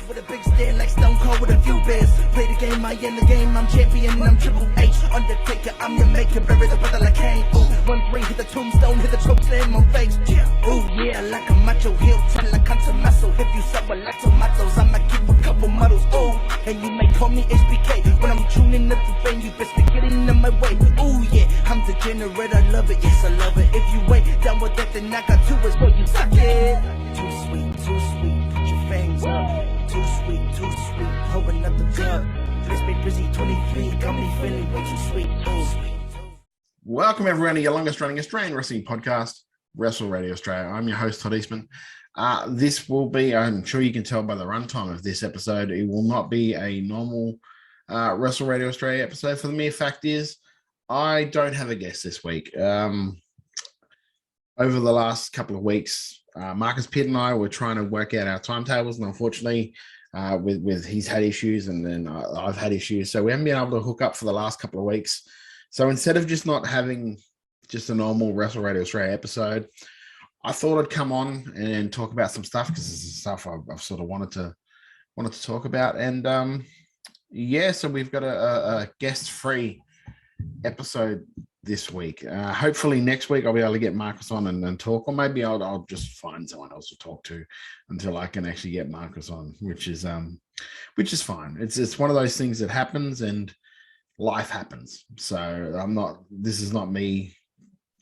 with a big stand like Stone Cold with a few beers. Play the game, I end the game, I'm champion, I'm Triple H. Undertaker, I'm your maker, bury the brother like Kane. Ooh, 1-3, hit the tombstone, hit the choke in my face. Ooh, yeah, like a macho heel, turn like hunter muscle. If you suffer like tomatoes, I'ma keep a couple models. Ooh, and you may call me HBK when I'm tuning up the vein, you best be getting in my way. Ooh, yeah, I'm degenerate, I love it, yes, I love it. If you ain't down with that, then I got two words for you, suck it. Too sweet, put your fangs up. Too sweet, holding up the club. Let's be busy 23, got me feeling way too sweet. Welcome everyone to your longest running Australian wrestling podcast, Wrestle Radio Australia. I'm your host, Todd Eastman. This will be, I'm sure you can tell by the runtime of this episode, it will not be a normal Wrestle Radio Australia episode. For the mere fact is, I don't have a guest this week. Over the last couple of weeks, Marcus Pitt and I were trying to work out our timetables, and unfortunately, with he's had issues and then I've had issues, so we haven't been able to hook up for the last couple of weeks. So instead of just not having just a normal Wrestle Radio Australia episode, I thought I'd come on and talk about some stuff, because this is stuff I've sort of wanted to talk about. And yeah, so we've got a guest-free episode this week. Hopefully next week I'll be able to get Marcus on and talk, or maybe I'll just find someone else to talk to until I can actually get Marcus on, which is fine. It's one of those things that happens, and life happens. So this is not me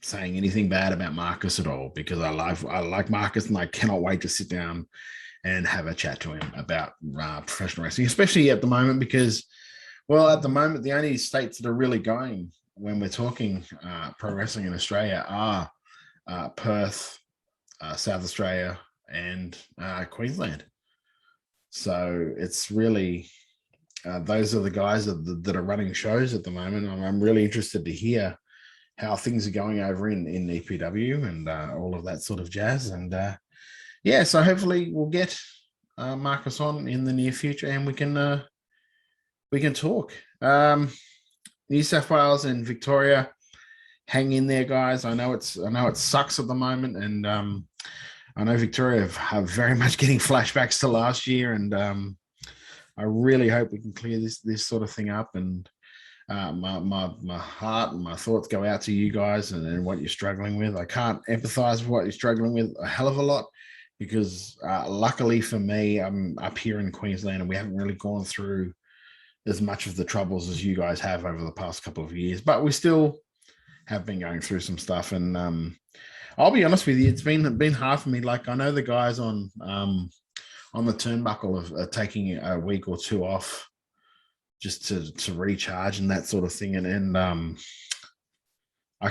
saying anything bad about Marcus at all, because I like Marcus, and I cannot wait to sit down and have a chat to him about professional wrestling, especially at the moment, because, well, at the moment, the only states that are really going when we're talking pro wrestling in Australia are Perth, South Australia, and Queensland. So it's really, those are the guys that are running shows at the moment. I'm really interested to hear how things are going over in EPW and all of that sort of jazz. And yeah, so hopefully we'll get Marcus on in the near future, and we can talk. New South Wales and Victoria, hang in there, guys. I know it sucks at the moment, and I know Victoria have very much getting flashbacks to last year, and I really hope we can clear this sort of thing up. And my heart and my thoughts go out to you guys and what you're struggling with. I can't empathize with what you're struggling with a hell of a lot, because luckily for me, I'm up here in Queensland, and we haven't really gone through as much of the troubles as you guys have over the past couple of years, but we still have been going through some stuff. And I'll be honest with you, it's been hard for me. Like, I know the guys on the turnbuckle are taking a week or two off just to recharge and that sort of thing. And I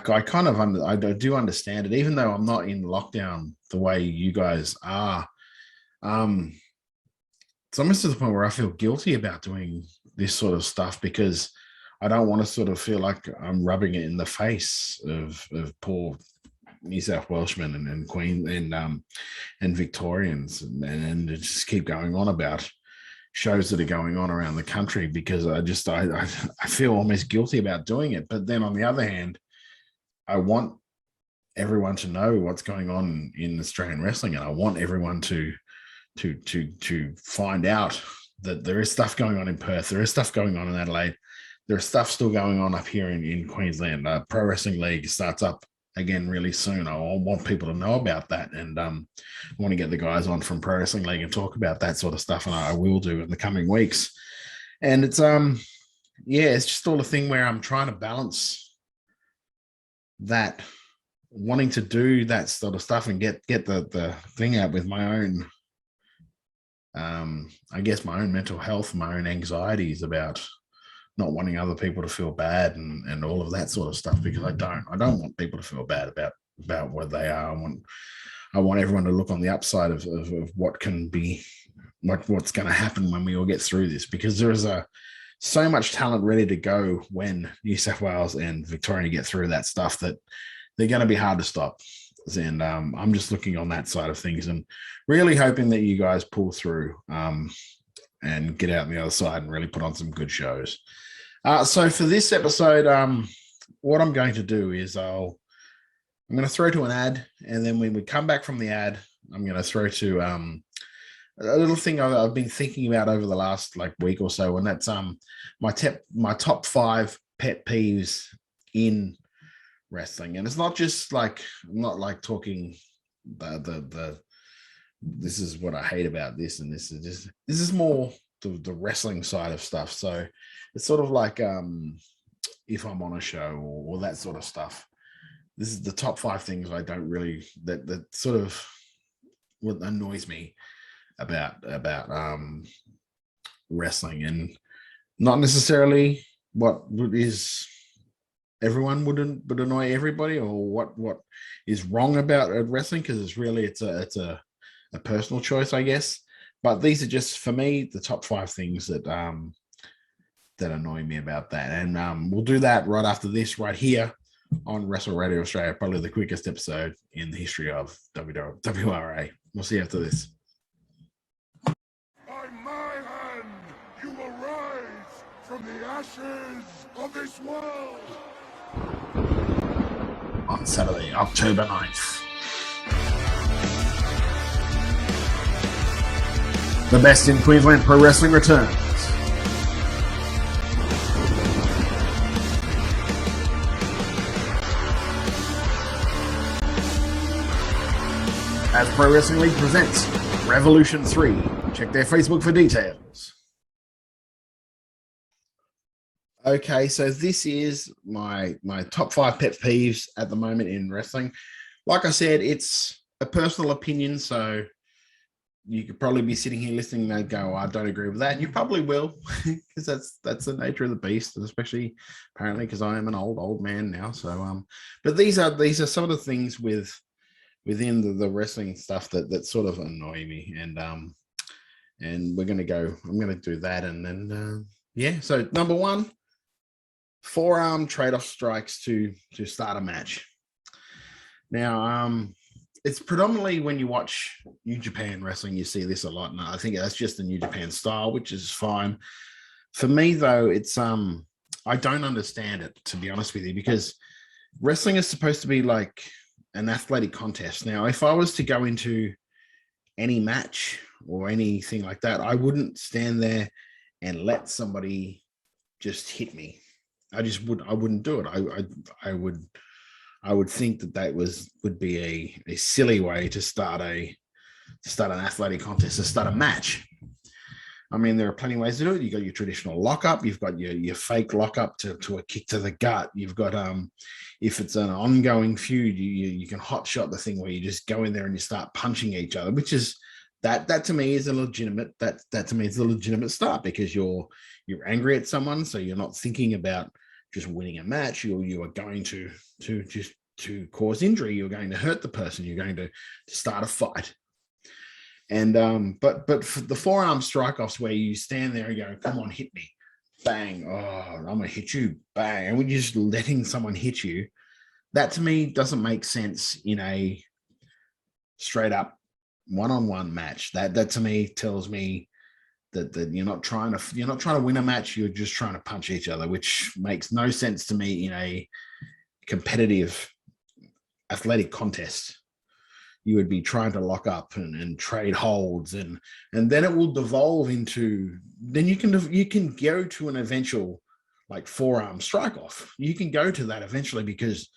do understand it, even though I'm not in lockdown the way you guys are. It's almost to the point where I feel guilty about doing this sort of stuff, because I don't want to sort of feel like I'm rubbing it in the face of poor New South Welshmen and Queen and Victorians, and just keep going on about shows that are going on around the country, because I feel almost guilty about doing it. But then on the other hand, I want everyone to know what's going on in Australian wrestling, and I want everyone to find out that there is stuff going on in Perth, there is stuff going on in Adelaide, there is stuff still going on up here in Queensland. Pro Wrestling League starts up again really soon. I want people to know about that, and I want to get the guys on from Pro Wrestling League and talk about that sort of stuff, and I will do in the coming weeks. And it's it's just all a thing where I'm trying to balance that, wanting to do that sort of stuff and get the thing out with my own I guess my own mental health, my own anxieties about not wanting other people to feel bad and all of that sort of stuff, because I don't want people to feel bad about where they are. I want everyone to look on the upside of what can be, what's going to happen when we all get through this, because there is so much talent ready to go when New South Wales and Victoria get through that stuff, that they're going to be hard to stop. And I'm just looking on that side of things and really hoping that you guys pull through and get out on the other side and really put on some good shows. So for this episode, what I'm going to do is I'm going to throw to an ad, and then when we come back from the ad, I'm going to throw to a little thing I've been thinking about over the last like week or so, and that's my top 5 pet peeves in wrestling. And it's not just like, I'm not like talking the this is what I hate about this, and this is more the wrestling side of stuff. So it's sort of like if I'm on a show or that sort of stuff. This is the top 5 things I don't really, that sort of what annoys me about wrestling, and not necessarily what is everyone would annoy everybody, or what is wrong about wrestling, because it's a personal choice, I guess. But these are just, for me, the top 5 things that annoy me about that. And we'll do that right after this, right here on Wrestle Radio Australia, probably the quickest episode in the history of WRA. We'll see you after this. By my hand, you will rise from the ashes of this world. On Saturday, October 9th. The best in Queensland Pro Wrestling returns. As Pro Wrestling League presents Revolution 3. Check their Facebook for details. Okay, so this is my top 5 pet peeves at the moment in wrestling. Like I said, it's a personal opinion, so you could probably be sitting here listening and go, I don't agree with that. And you probably will, because that's the nature of the beast, especially apparently because I am an old man now. So but these are some of the things within the wrestling stuff that sort of annoy me, and I'm going to do that, and then yeah. So number 1, forearm trade-off strikes to start a match. Now it's predominantly when you watch New Japan wrestling, you see this a lot, and I think that's just the New Japan style, which is fine. For me though, it's I don't understand it, to be honest with you, because wrestling is supposed to be like an athletic contest. Now, if I was to go into any match or anything like that, I wouldn't stand there and let somebody just hit me. I wouldn't do it. I would think that would be a silly way to start an athletic contest, to start a match. I mean, there are plenty of ways to do it. You've got your traditional lockup. You've got your fake lockup to a kick to the gut. You've got, if it's an ongoing feud, you can hot shot the thing where you just go in there and you start punching each other, which is, that to me is a legitimate, that to me is a legitimate start, because you're angry at someone. So you're not thinking about just winning a match. You are going to cause injury. You're going to hurt the person. You're going to start a fight. And but for the forearm strike-offs where you stand there and go, come on, hit me, bang, oh, I'm gonna hit you, bang, and we're just letting someone hit you, that to me doesn't make sense in a straight up one-on-one match. That to me tells me that you're not trying to win a match, you're just trying to punch each other, which makes no sense to me in a competitive athletic contest. You would be trying to lock up and trade holds, and then it will devolve into, then you can go to an eventual like forearm strike off. You can go to that eventually because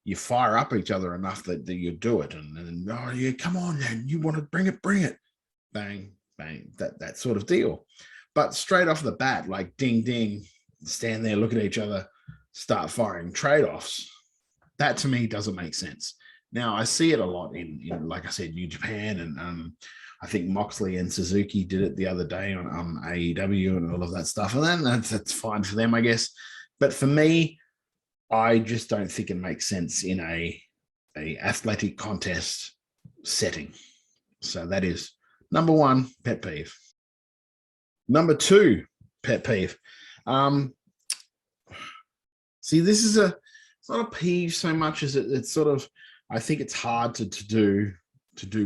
you fire up each other enough that you do it, and oh yeah, come on, man, you want to bring it, bang, bang, that sort of deal. But straight off the bat, like ding ding, stand there, look at each other, start firing trade-offs. That to me doesn't make sense. Now, I see it a lot in like I said, New Japan, and I think Moxley and Suzuki did it the other day on AEW and all of that stuff. And then that's fine for them, I guess. But for me, I just don't think it makes sense in a athletic contest setting. So that is number 1, pet peeve. Number 2, pet peeve. See, this is it's not a peeve so much as it's sort of, I think it's hard to do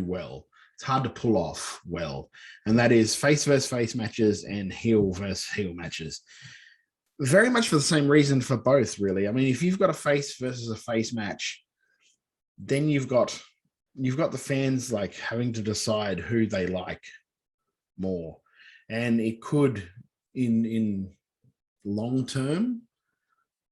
well. It's hard to pull off well. And that is face versus face matches and heel versus heel matches. Very much for the same reason for both, really. I mean, if you've got a face versus a face match, then you've got the fans like having to decide who they like more, and it could in long term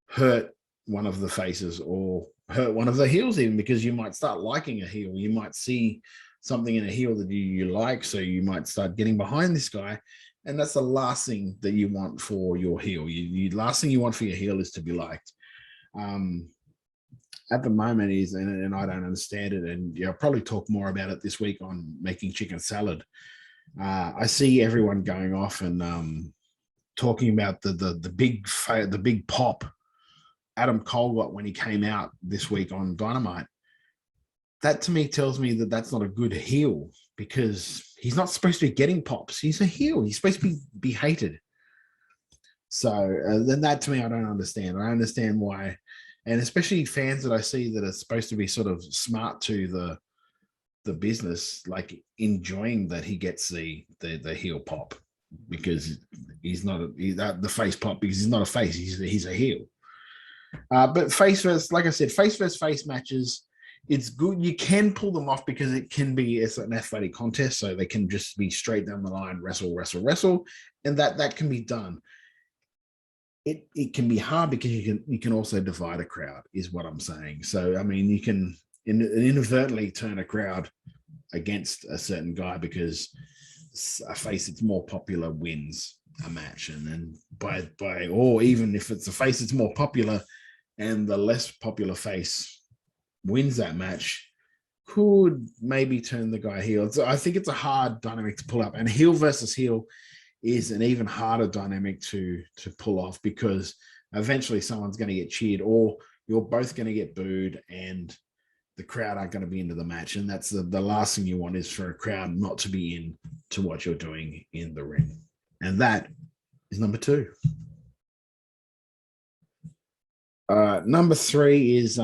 hurt one of the faces or hurt one of the heels, even because you might start liking a heel. You might see something in a heel that you like, so you might start getting behind this guy, and that's the last thing that you want for your heel. You last thing you want for your heel is to be liked. At the moment is, and I don't understand it, and I'll probably talk more about it this week on making chicken salad. I see everyone going off and talking about the big pop Adam Cole got when he came out this week on Dynamite. That to me tells me that that's not a good heel, because he's not supposed to be getting pops. He's a heel. He's supposed to be hated. So then that to me, I don't understand. I understand why. And especially fans that I see that are supposed to be sort of smart to the business, like enjoying that he gets the heel pop, because he's not the face pop, because he's not a face, he's a heel. But face versus, like I said, face versus face matches, it's good. You can pull them off because it can be an athletic contest, so they can just be straight down the line, wrestle, and that can be done. It can be hard because you can also divide a crowd, is what I'm saying. So I mean, you can inadvertently turn a crowd against a certain guy because a face that's more popular wins a match, and then by or even if it's a face that's more popular and the less popular face wins that match, could maybe turn the guy heel. So I think it's a hard dynamic to pull up, and heel versus heel is an even harder dynamic to pull off, because eventually someone's going to get cheered, or you're both going to get booed, and the crowd aren't going to be into the match. And that's the last thing you want, is for a crowd not to be in to what you're doing in the ring. And that is number 2. Number 3 is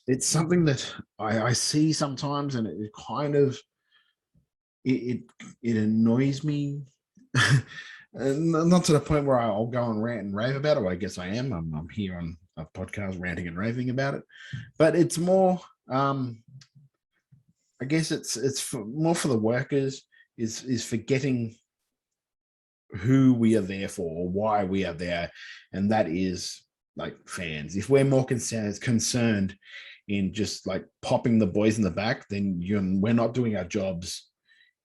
it's something that I see sometimes, and it kind of it annoys me. Not to the point where I'll go and rant and rave about it. Well, I guess I am. I'm here on a podcast ranting and raving about it, but it's more. I guess it's more for the workers. Is forgetting who we are there for, or why we are there, and that is like fans. If we're more concerned in just like popping the boys in the back, then we're not doing our jobs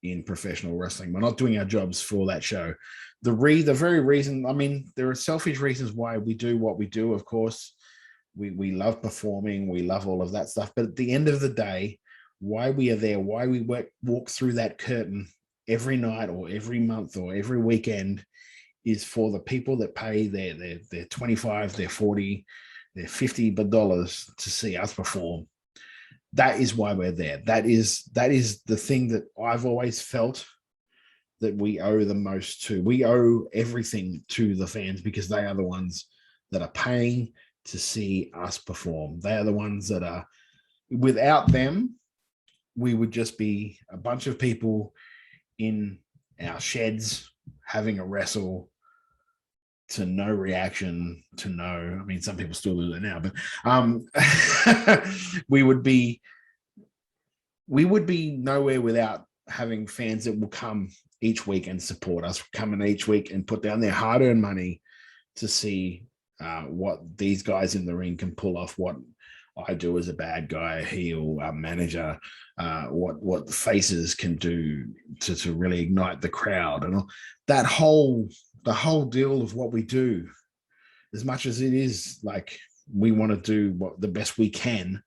in professional wrestling. We're not doing our jobs for that show. The very reason, I mean, there are selfish reasons why we do what we do. Of course, we love performing, we love all of that stuff. But at the end of the day, why we are there, why we walk through that curtain every night or every month or every weekend, is for the people that pay their $25, their $40, their $50 to see us perform. That is why we're there. That is the thing that I've always felt that we owe the most to. We owe everything to the fans, because they are the ones that are paying to see us perform. They are the ones that are, without them, we would just be a bunch of people in our sheds having a wrestle to no reaction, to no, I mean, some people still do that now, but we would be nowhere without having fans that will come each week and support us, come in each week and put down their hard-earned money to see what these guys in the ring can pull off, what I do as a bad guy, a heel, a manager, what the faces can do to really ignite the crowd, and all that the whole deal of what we do. As much as it is like we want to do the best we can,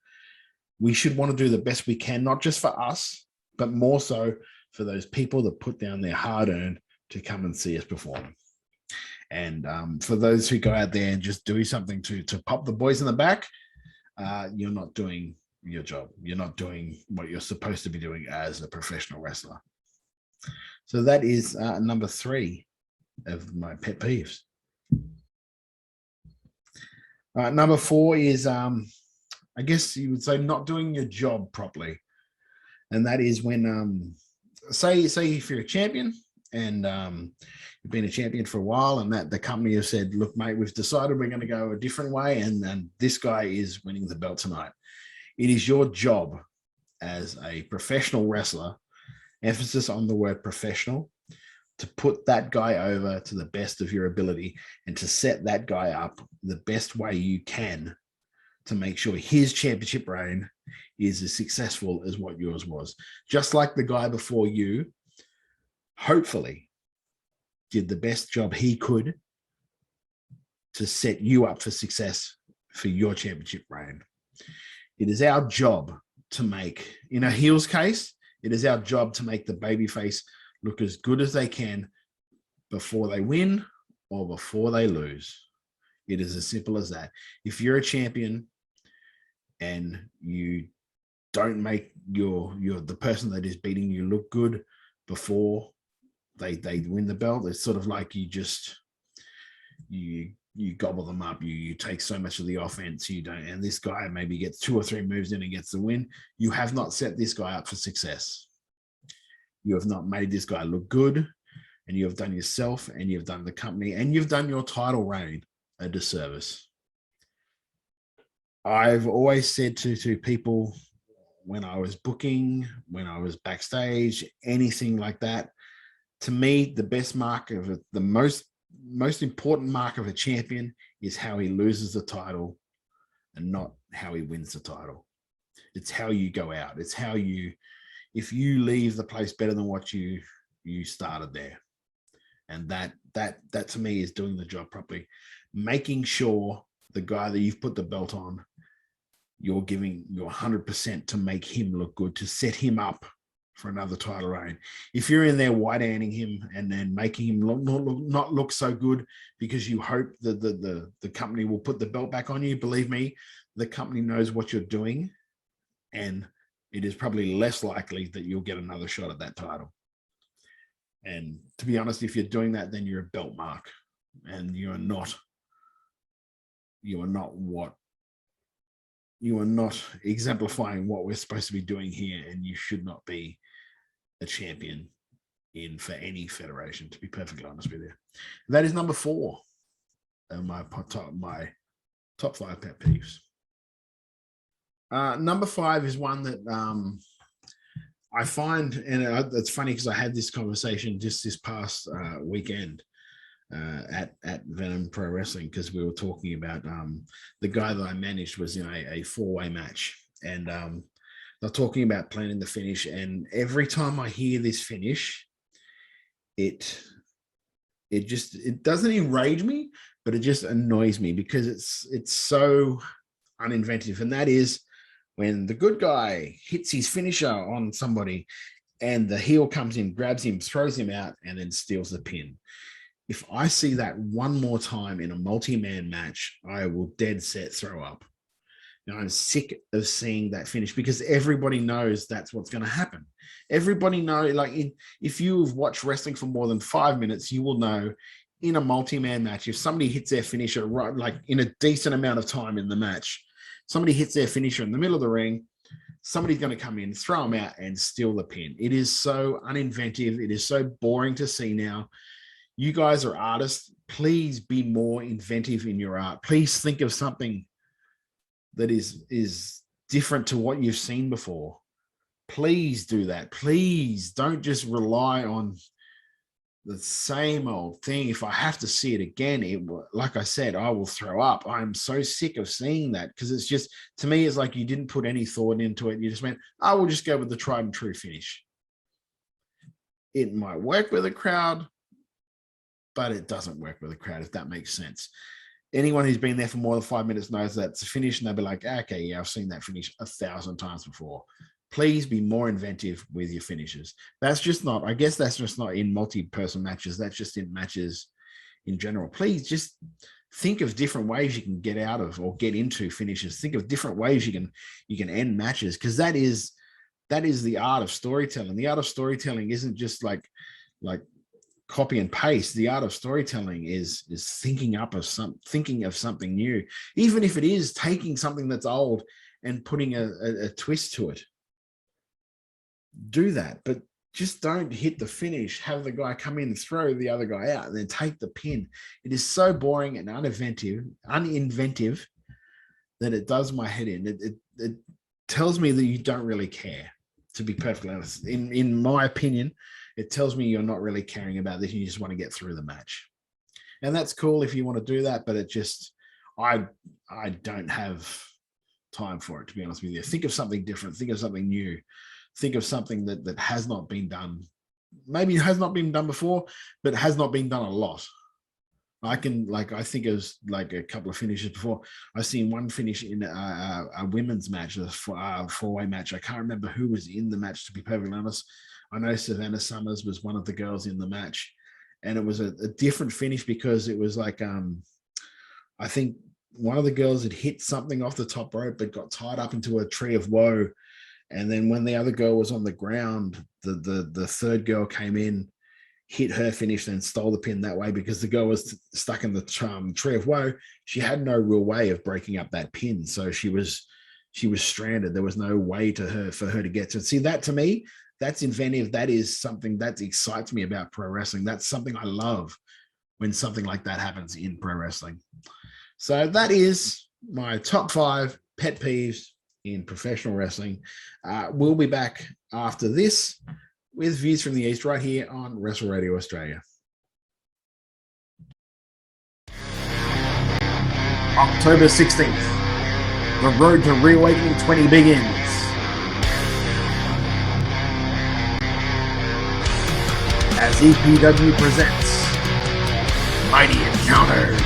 we should want to do the best we can, not just for us, but more so for those people that put down their hard-earned to come and see us perform. And for those who go out there and just do something to pop the boys in the back, you're not doing your job. You're not doing what you're supposed to be doing as a professional wrestler. So that is number 3 of my pet peeves. Number 4 is, I guess you would say, not doing your job properly. And that is when, say if you're a champion and you've been a champion for a while, and that the company has said, look, mate, we've decided we're going to go a different way, and this guy is winning the belt tonight. It is your job as a professional wrestler emphasis on the word professional, to put that guy over to the best of your ability and to set that guy up the best way you can to make sure his championship reign is as successful as what yours was. Just like the guy before you, hopefully, did the best job he could to set you up for success for your championship reign. It is our job to make, in a heel's case, it is our job to make the babyface look as good as they can before they win or before they lose. It is as simple as that. If you're a champion and you don't make the person that is beating you look good before they win the belt, it's sort of like you gobble them up. You take so much of the offense, you don't, and this guy maybe gets 2 or 3 moves in and gets the win. You have not set this guy up for success. You have not made this guy look good, and you have done yourself and you've done the company and you've done your title reign a disservice. I've always said to people when I was booking, when I was backstage, anything like that, to me, the best mark of it, the most important mark of a champion is how he loses the title and not how he wins the title. It's how you go out. It's how if you leave the place better than what you started there. And that to me is doing the job properly, making sure the guy that you've put the belt on, you're giving your 100% to make him look good, to set him up for another title reign. If you're in there white-handing him and then making him not look so good because you hope that the company will put the belt back on you, believe me, the company knows what you're doing, and it is probably less likely that you'll get another shot at that title. And to be honest, if you're doing that, then you're a belt mark, and you are not exemplifying what we're supposed to be doing here, and you should not be a champion for any federation, to be perfectly honest with you. That is number 4 of my top 5 pet peeves. Number 5 is one that I find, and it's funny because I had this conversation just this past weekend at Venom Pro Wrestling, because we were talking about the guy that I managed was in a 4-way match, and they're talking about planning the finish. And every time I hear this finish, it doesn't enrage me, but it just annoys me because it's so uninventive. And that is when the good guy hits his finisher on somebody and the heel comes in, grabs him, throws him out, and then steals the pin. If I see that one more time in a multi-man match, I will dead set throw up. Now, I'm sick of seeing that finish because everybody knows that's what's going to happen. Everybody knows, if you've watched wrestling for more than 5 minutes, you will know in a multi-man match, if somebody hits their finisher right, like in a decent amount of time in the match, somebody hits their finisher in the middle of the ring, somebody's going to come in, throw them out, and steal the pin. It is so uninventive. It is so boring to see now. You guys are artists. Please be more inventive in your art. Please think of something that is different to what you've seen before. Please do that. Please don't just rely on the same old thing. If I have to see it again, like I said, I will throw up. I'm so sick of seeing that because it's just, to me, it's like you didn't put any thought into it. You just went, I will just go with the tried and true finish. It might work with a crowd, but it doesn't work with a crowd, if that makes sense. Anyone who's been there for more than 5 minutes knows that's a finish, and they'll be like, okay, yeah, I've seen that finish 1,000 times before. Please be more inventive with your finishes. That's just not, I guess that's just not in multi-person matches. That's just in matches in general. Please just think of different ways you can get out of or get into finishes. Think of different ways you can end matches, because that is the art of storytelling. The art of storytelling isn't just like copy and paste. The art of storytelling is thinking of something new, even if it is taking something that's old and putting a twist to it. Do that, but just don't hit the finish, have the guy come in and throw the other guy out and then take the pin. It is so boring and uninventive that it does my head in. It tells me that you don't really care. to be perfectly honest. In my opinion, it tells me you're not really caring about this. You just want to get through the match. And that's cool if you want to do that, but it just, I don't have time for it, to be honest with you. Think of something different. Think of something new. Think of something that has not been done. Maybe it has not been done before, but it has not been done a lot. I think it was like a couple of finishes before. I've seen one finish in a women's match, a four-way match. I can't remember who was in the match, to be perfectly honest. I know Savannah Summers was one of the girls in the match, and it was a different finish because it was like, I think one of the girls had hit something off the top rope but got tied up into a tree of woe. And then when the other girl was on the ground, the third girl came in, hit her finish, and stole the pin that way because the girl was stuck in the tree of woe. She had no real way of breaking up that pin, so she was stranded. There was no way for her to get to. See, that to me, that's inventive. That is something that excites me about pro wrestling. That's something I love when something like that happens in pro wrestling. So that is my top 5 pet peeves in professional wrestling. We'll be back after this with Views from the East right here on Wrestle Radio Australia. October 16th, the road to Reawakening 20 begins. As EPW presents Mighty Encounters.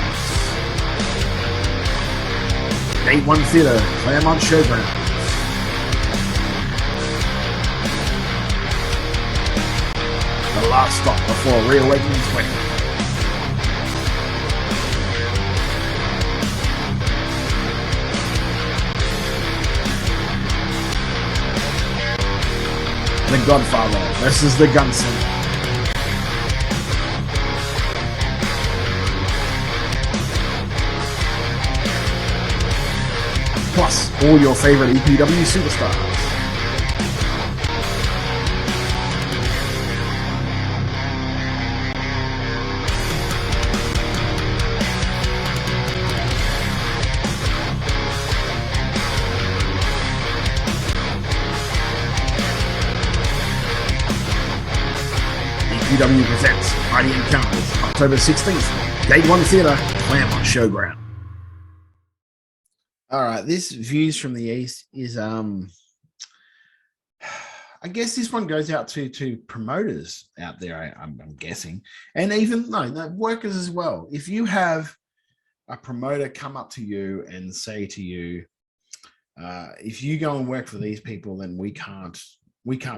Day 1 Theatre, Claremont Showgrounds. The last stop before Reawakening 20. The Godfather versus the Gunslinger. Plus, all your favorite EPW superstars. EPW presents Mighty Encounters, October 16th, Gate 1 Theatre, Claremont Showground. All right, this Views from the East is, I guess this one goes out to promoters out there, I'm guessing, and even, no, workers as well. If you have a promoter come up to you and say to you, if you go and work for these people, then we can't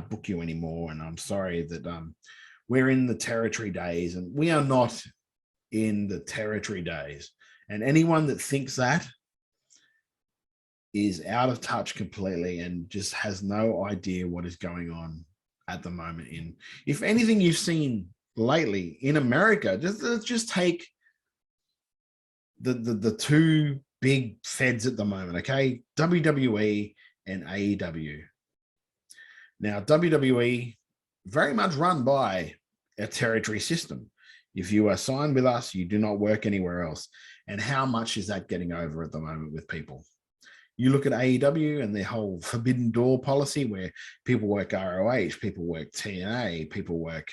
book you anymore, and I'm sorry that we're in the territory days, and we are not in the territory days. And anyone that thinks that is out of touch completely and just has no idea what is going on at the moment. If anything you've seen lately in America, just take the two big feds at the moment, okay? WWE and AEW. Now, WWE, very much run by a territory system. If you are signed with us, you do not work anywhere else. And how much is that getting over at the moment with people? You look at AEW and their whole forbidden door policy where people work ROH, people work TNA, people work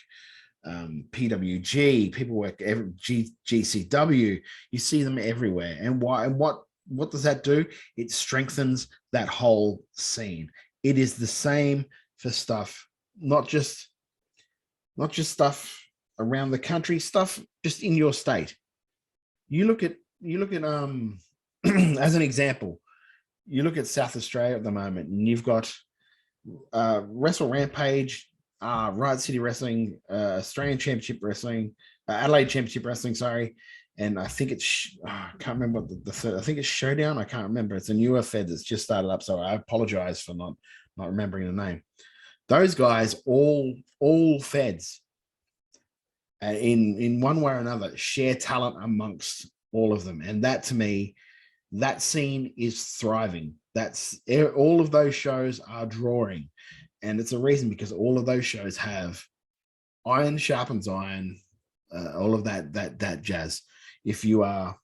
PWG, people work GCW. You see them everywhere. And why? And what does that do? It strengthens that whole scene. It is the same for stuff, not just stuff around the country, stuff just in your state. You look at as an example, you look at South Australia at the moment, and you've got Wrestle Rampage, Riot City Wrestling, Australian Championship Wrestling, Adelaide Championship Wrestling, sorry, and I think it's I can't remember what the third. I think it's Showdown. I can't remember. It's a newer fed that's just started up, so I apologize for not remembering the name. Those guys all feds, in one way or another, share talent amongst all of them, and that to me, that scene is thriving. That's all of those shows are drawing, and it's a reason because all of those shows have iron sharpens iron, all of that jazz. If you are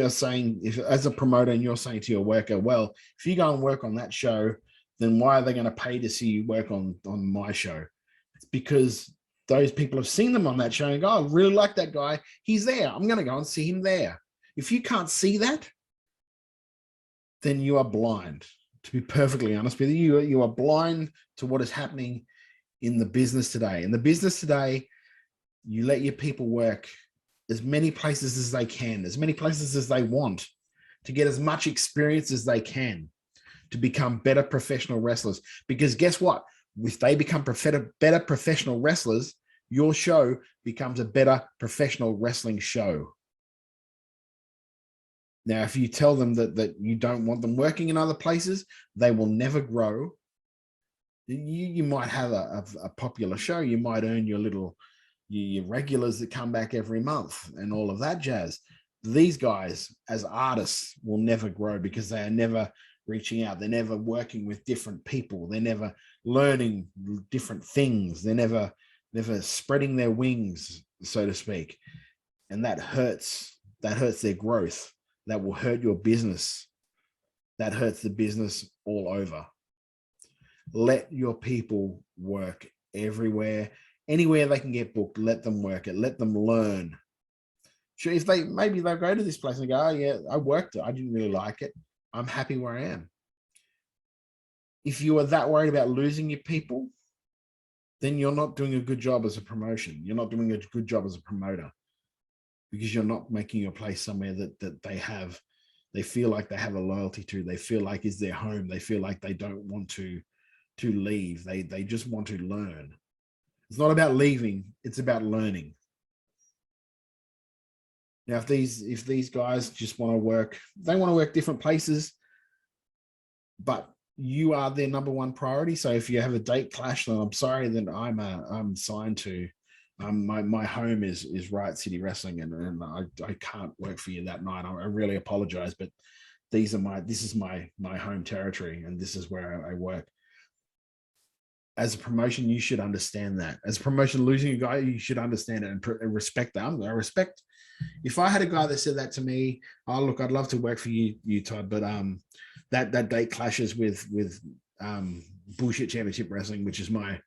saying, if as a promoter and you're saying to your worker, well, if you go and work on that show, then why are they going to pay to see you work on my show? It's because those people have seen them on that show and go, I really like that guy. He's there. I'm going to go and see him there. If you can't see that, then you are blind. To be perfectly honest with you, you are blind to what is happening in the business today. In the business today, you let your people work as many places as they can, as many places as they want, to get as much experience as they can, to become better professional wrestlers. Because guess what? If they become better professional wrestlers, your show becomes a better professional wrestling show. Now, if you tell them that you don't want them working in other places, they will never grow. You might have a popular show. You might earn your regulars that come back every month and all of that jazz. These guys, as artists, will never grow because they are never reaching out. They're never working with different people. They're never learning different things. They're never spreading their wings, so to speak. And that hurts their growth. That will hurt your business. That hurts the business all over. Let your people work everywhere, anywhere they can get booked. Let them work it. Let them learn. Sure, if maybe they'll go to this place and go, oh yeah, I worked it. I didn't really like it. I'm happy where I am. If you are that worried about losing your people, then you're not doing a good job as a promotion. You're not doing a good job as a promoter, because you're not making your place somewhere that they feel like they have a loyalty to. They feel like is their home. They feel like they don't want to leave. They just want to learn. It's not about leaving. It's about learning. Now, if these guys just want to work, they want to work different places, but you are their number one priority. So if you have a date clash, then I'm sorry, then I'm signed to. My home is Riot City Wrestling, and I can't work for you that night. I really apologize, but this is my home territory, and this is where I work. As a promotion, you should understand that. As a promotion, losing a guy, you should understand it and respect that. I respect. If I had a guy that said that to me, oh look, I'd love to work for you, Todd, but that date clashes with Bullshit Championship Wrestling, which is my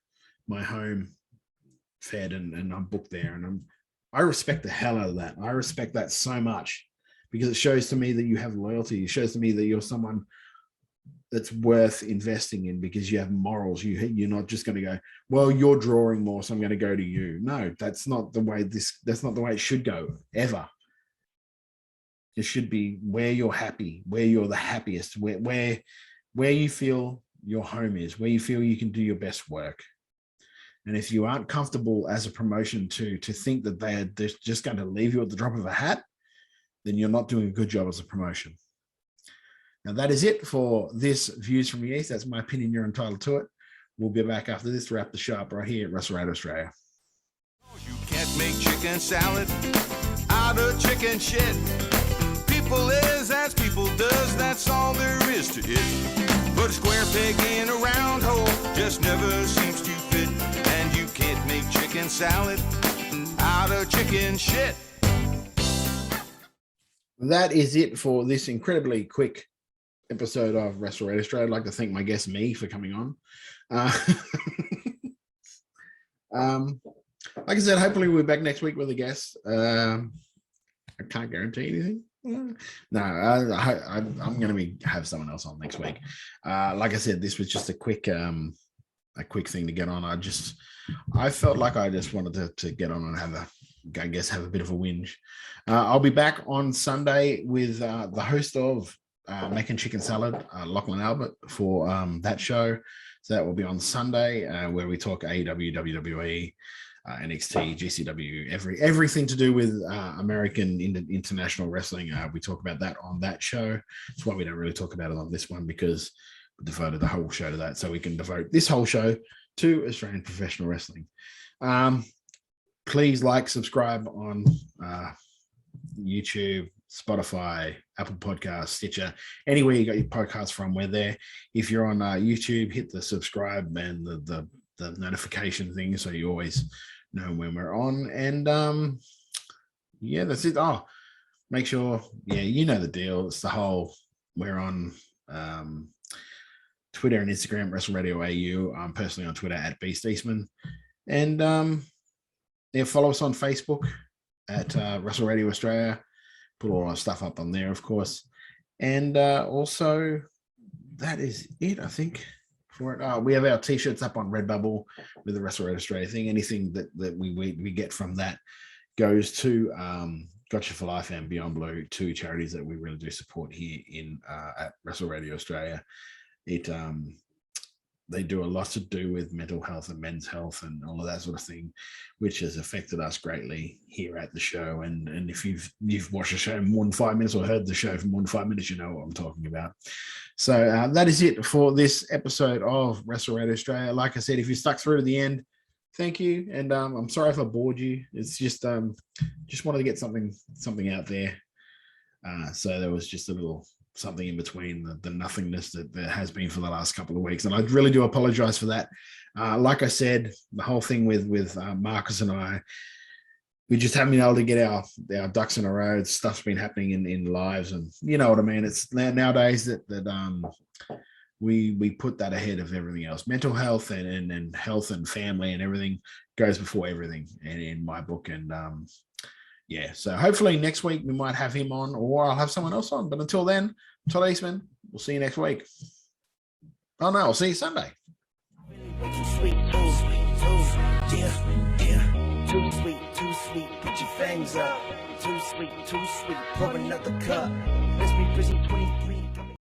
home fed, and I'm booked there, and I respect the hell out of that. I respect that so much, because it shows to me that you have loyalty. It shows to me that you're someone that's worth investing in, because you have morals. You're not just going to go, well, you're drawing more, so I'm going to go to you. No, that's not the way that's not the way it should go ever. It should be where you're happy, where you're the happiest, where you feel your home is, where you feel you can do your best work. And if you aren't comfortable as a promotion to think that they're just going to leave you at the drop of a hat, then you're not doing a good job as a promotion. Now, that is it for this Views from the East. That's my opinion. You're entitled to it. We'll be back after this to wrap the show up right here at WrestleRadio Australia. You can't make chicken salad out of chicken shit. People is as people does, that's all there is to it. But a square peg in a round hole just never seems to fit. And you can't make chicken salad out of chicken shit. That is it for this incredibly quick episode of WrestleRadio Australia. I'd like to thank my guest, me, for coming on. Like I said, hopefully we'll be back next week with a guest. I can't guarantee anything. No, I'm going to have someone else on next week. Like I said, this was just a quick thing to get on. I felt like I just wanted to get on and have a bit of a whinge. I'll be back on Sunday with the host of Making Chicken Salad, Lachlan Albert, for that show. So that will be on Sunday, where we talk AEW, WWE, NXT, GCW, everything to do with American international wrestling. We talk about that on that show. That's why we don't really talk about it on this one, because we devoted the whole show to that. So we can devote this whole show to Australian professional wrestling. Please like, subscribe on YouTube, Spotify, Apple Podcasts, Stitcher, anywhere you got your podcasts from, we're there. If you're on YouTube, hit the subscribe and the notification thing, so you always know when we're on. And yeah, that's it. Oh, make sure, yeah, you know the deal. It's the whole, we're on Twitter and Instagram, Wrestle Radio AU. I'm personally on Twitter at Beast Eastman. And follow us on Facebook at Wrestle Radio Australia. Put all our stuff up on there, of course. And also, that is it, I think, for it. We have our T-shirts up on Redbubble with the Wrestle Radio Australia thing. Anything that we get from that goes to Gotcha for Life and Beyond Blue, two charities that we really do support here at Wrestle Radio Australia. They do a lot to do with mental health and men's health and all of that sort of thing, which has affected us greatly here at the show. And if you've watched the show more than 5 minutes or heard the show for more than 5 minutes, you know what I'm talking about. So that is it for this episode of Wrestle Radio Australia. Like I said, if you stuck through to the end, thank you. And I'm sorry if I bored you. It's just wanted to get something out there. So there was just a little something in between the nothingness that there has been for the last couple of weeks. And I really do apologize for that. Like I said, the whole thing with Marcus and I, we just haven't been able to get our ducks in a row. Stuff's been happening in lives, and you know what I mean? It's nowadays that we put that ahead of everything else. Mental health and health and family and everything goes before everything in my book. And yeah, so hopefully next week we might have him on, or I'll have someone else on. But until then, Todd Eastman, we'll see you next week. Oh no, I'll see you Sunday. Too sweet, yeah. Too sweet, put your fangs up. Too sweet, pour another cup. Let's be busy 20